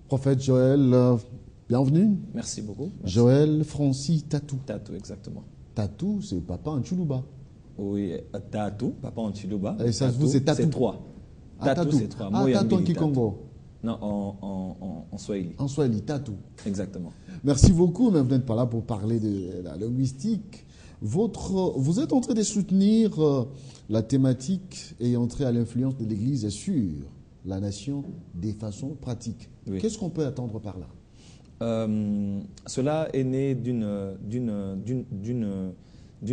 Prophète Joël, bienvenue. Merci beaucoup. Merci. Joël Francis Tatou. Tatou, exactement. Tatou, c'est papa en Tchoulouba. Oui, Tatou, papa en Chiluba. Et ça se vous, c'est Tatou. C'est trois. Ah, Tatou, c'est trois. Ah, Tatou en Kikongo. Non, en Swahili. En Swahili, Tatou. Exactement. Merci beaucoup, mais vous n'êtes pas là pour parler de la linguistique. Vous êtes en train de soutenir la thématique ayant trait à l'influence de l'Église sur la nation des façons pratiques. Oui. Qu'est-ce qu'on peut attendre par là? Cela est né d'une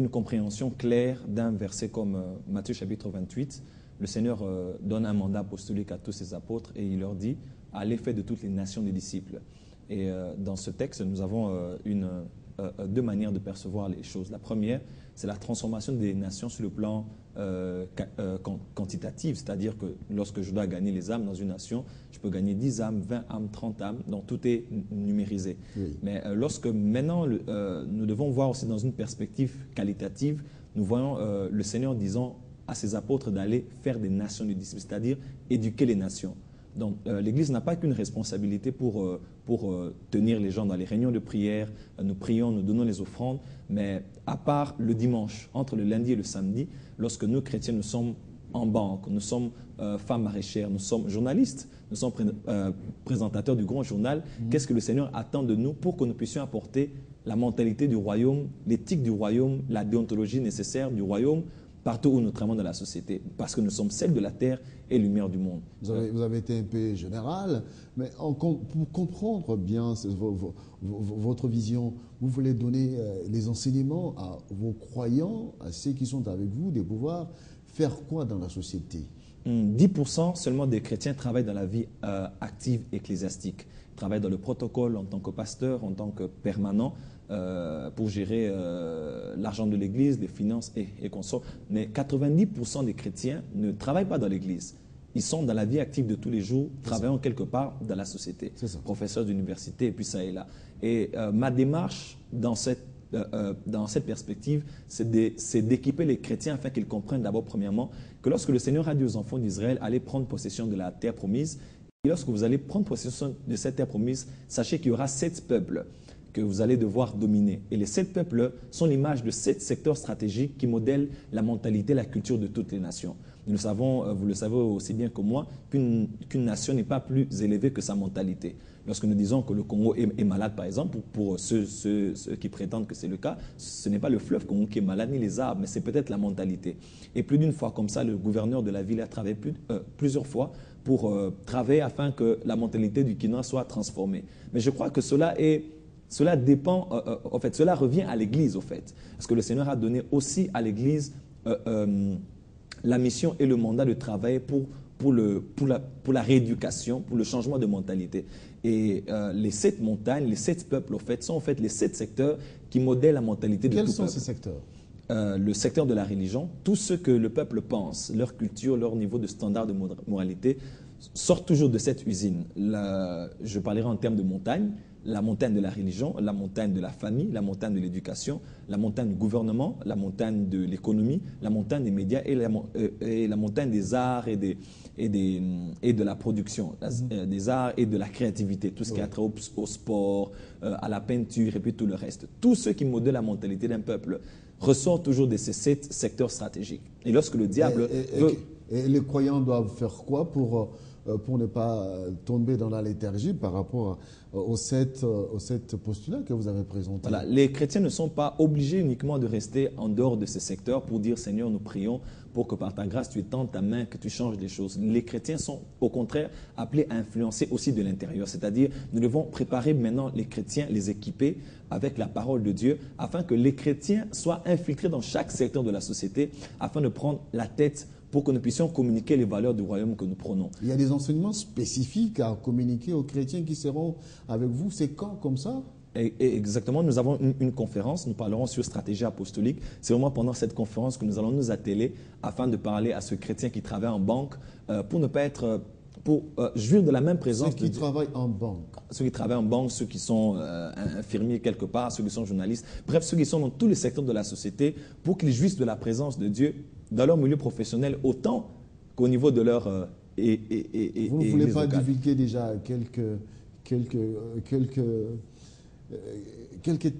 compréhension claire d'un verset comme Matthieu chapitre 28. Le Seigneur donne un mandat apostolique à tous ses apôtres et il leur dit « Allez faire de toutes les nations des disciples ». Et dans ce texte, nous avons deux manières de percevoir les choses. La première, c'est la transformation des nations sur le plan quantitatif, c'est-à-dire que lorsque je dois gagner les âmes dans une nation, je peux gagner 10 âmes, 20 âmes, 30 âmes, donc tout est numérisé. Oui. Mais lorsque maintenant, nous devons voir aussi dans une perspective qualitative, nous voyons le Seigneur disant à ses apôtres d'aller faire des nations de disciples, c'est-à-dire éduquer les nations. Donc l'Église n'a pas qu'une responsabilité pour tenir les gens dans les réunions de prière, nous prions, nous donnons les offrandes, mais à part le dimanche, entre le lundi et le samedi, lorsque nous chrétiens, nous sommes en banque, nous sommes femmes maraîchères, nous sommes journalistes, nous sommes présentateurs du grand journal, qu'est-ce que le Seigneur attend de nous pour que nous puissions apporter la mentalité du royaume, l'éthique du royaume, la déontologie nécessaire du royaume, partout où nous travaillons dans la société, parce que nous sommes celles de la terre et lumière du monde. Vous avez été un peu général, mais pour comprendre bien votre vision, vous voulez donner les enseignements à vos croyants, à ceux qui sont avec vous, de pouvoir faire quoi dans la société? 10% seulement des chrétiens travaillent dans la vie active ecclésiastique. Ils travaillent dans le protocole en tant que pasteur, en tant que permanent, pour gérer l'argent de l'Église, les finances et consorts. Mais 90% des chrétiens ne travaillent pas dans l'Église. Ils sont dans la vie active de tous les jours, travaillant quelque part dans la société. Professeurs d'université, et puis ça et là. Et ma démarche dans cette perspective, c'est d'équiper les chrétiens afin qu'ils comprennent d'abord, premièrement, que lorsque le Seigneur a dit aux enfants d'Israël, allez prendre possession de la terre promise, et lorsque vous allez prendre possession de cette terre promise, sachez qu'il y aura 7 peuples que vous allez devoir dominer. Et les 7 peuples sont l'image de 7 secteurs stratégiques qui modèlent la mentalité, la culture de toutes les nations. Nous le savons, vous le savez aussi bien que moi, qu'une nation n'est pas plus élevée que sa mentalité. Lorsque nous disons que le Congo est malade, par exemple, pour ceux qui prétendent que c'est le cas, ce n'est pas le fleuve Congo qui est malade, ni les arbres, mais c'est peut-être la mentalité. Et plus d'une fois comme ça, le gouverneur de la ville a travaillé plusieurs fois pour travailler afin que la mentalité du Kinois soit transformée. Mais je crois que cela dépend, en fait, cela revient à l'Église, au fait. Parce que le Seigneur a donné aussi à l'Église la mission et le mandat de travailler pour la rééducation, pour le changement de mentalité. Et les 7 montagnes, les 7 peuples, au fait, sont en fait les 7 secteurs qui modèlent la mentalité de tout peuple. Quels sont ces secteurs? Le secteur de la religion, tout ce que le peuple pense, leur culture, leur niveau de standard de moralité, sortent toujours de cette usine. Je parlerai en termes de montagne. La montagne de la religion, la montagne de la famille, la montagne de l'éducation, la montagne du gouvernement, la montagne de l'économie, la montagne des médias et la montagne des arts et de la production, des arts et de la créativité, tout ce qui a trait au sport, à la peinture et puis tout le reste. Tout ce qui modèle la mentalité d'un peuple ressort toujours de ces 7 secteurs stratégiques. Et lorsque le diable et les croyants doivent faire quoi pour ne pas tomber dans la léthargie par rapport aux 7 postulats que vous avez présentés? Voilà, les chrétiens ne sont pas obligés uniquement de rester en dehors de ces secteurs pour dire « Seigneur, nous prions pour que par ta grâce, tu étendes ta main, que tu changes les choses ». Les chrétiens sont au contraire appelés à influencer aussi de l'intérieur. C'est-à-dire, nous devons préparer maintenant les chrétiens, les équiper avec la parole de Dieu afin que les chrétiens soient infiltrés dans chaque secteur de la société afin de prendre la tête pour que nous puissions communiquer les valeurs du royaume que nous prenons. Il y a des enseignements spécifiques à communiquer aux chrétiens qui seront avec vous. C'est quand comme ça? Et exactement, nous avons une conférence, nous parlerons sur stratégie apostolique. C'est vraiment pendant cette conférence que nous allons nous atteler afin de parler à ce chrétien qui travaille en banque pour ne pas être... pour jouir de la même présence. Ceux qui travaillent en banque. Ceux qui travaillent en banque, ceux qui sont infirmiers quelque part, ceux qui sont journalistes, bref, ceux qui sont dans tous les secteurs de la société pour qu'ils jouissent de la présence de Dieu dans leur milieu professionnel autant qu'au niveau de leur... Vous ne voulez pas divulguer déjà quelques quelques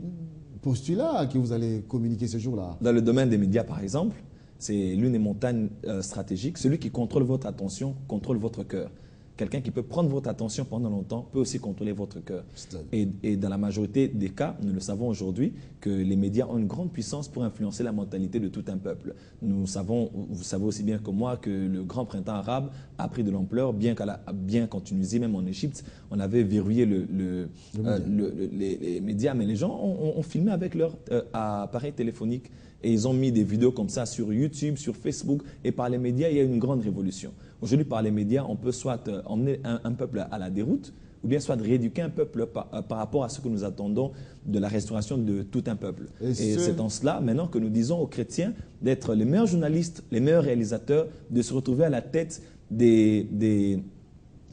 postulats que vous allez communiquer ce jour-là. Dans le domaine des médias, par exemple, c'est l'une des montagnes stratégiques. Celui qui contrôle votre attention contrôle votre cœur. Quelqu'un qui peut prendre votre attention pendant longtemps peut aussi contrôler votre cœur. Et dans la majorité des cas, nous le savons aujourd'hui, que les médias ont une grande puissance pour influencer la mentalité de tout un peuple. Nous savons, vous savez aussi bien que moi, que le grand printemps arabe a pris de l'ampleur, bien qu'en Tunisie, même en Égypte, on avait verrouillé les médias, mais les gens ont filmé avec leur appareil téléphonique et ils ont mis des vidéos comme ça sur YouTube, sur Facebook, et par les médias, il y a une grande révolution. Aujourd'hui, par les médias, on peut soit emmener un peuple à la déroute, ou bien soit rééduquer un peuple par rapport à ce que nous attendons de la restauration de tout un peuple. Et c'est en cela, maintenant, que nous disons aux chrétiens d'être les meilleurs journalistes, les meilleurs réalisateurs, de se retrouver à la tête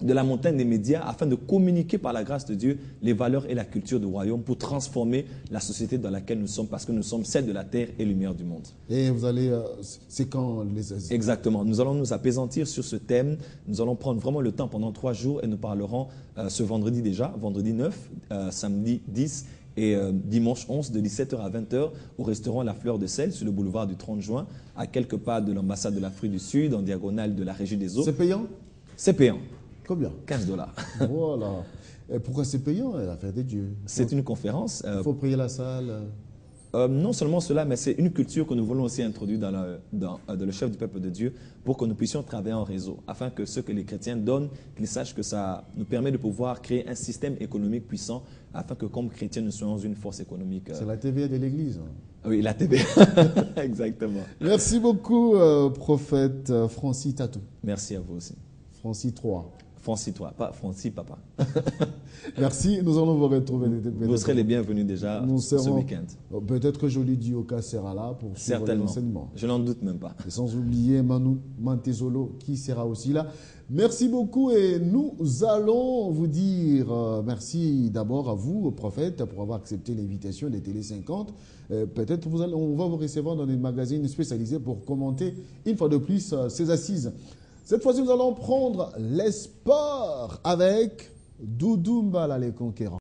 de la montagne des médias afin de communiquer par la grâce de Dieu les valeurs et la culture du royaume pour transformer la société dans laquelle nous sommes, parce que nous sommes celle de la terre et lumière du monde. Et vous allez, c'est quand Exactement. Nous allons nous apaisantir sur ce thème. Nous allons prendre vraiment le temps pendant 3 jours et nous parlerons ce vendredi déjà, vendredi 9, samedi 10 et dimanche 11 de 17h à 20h au restaurant La Fleur de Sel sur le boulevard du 30 juin, à quelques pas de l'ambassade de l'Afrique du Sud, en diagonale de la Régie des Eaux. C'est payant? C'est payant. Combien? $15. Voilà. Et pourquoi c'est payant? L'affaire des dieux. C'est une conférence. Il faut prier la salle. Non seulement cela, mais c'est une culture que nous voulons aussi introduire dans le chef du peuple de Dieu pour que nous puissions travailler en réseau, afin que ce que les chrétiens donnent, qu'ils sachent que ça nous permet de pouvoir créer un système économique puissant, afin que comme chrétiens, nous soyons une force économique. C'est la TVA de l'Église. Oui, la TVA. Exactement. Merci beaucoup, prophète Francis Tatou. Merci à vous aussi. Francis 3. Francis, toi, pas Francis, papa. Merci, nous allons vous retrouver. Vous serez les bienvenus déjà ce week-end. Peut-être que Jolie Dioka sera là pour suivre l'enseignement. Je n'en doute même pas. Et sans oublier Manu Mantezolo qui sera aussi là. Merci beaucoup et nous allons vous dire merci d'abord à vous, prophète, pour avoir accepté l'invitation des Télé 50. Peut-être on va vous recevoir dans des magazines spécialisés pour commenter une fois de plus ces assises. Cette fois-ci, nous allons prendre les sports avec Doudou Mbala, les conquérants.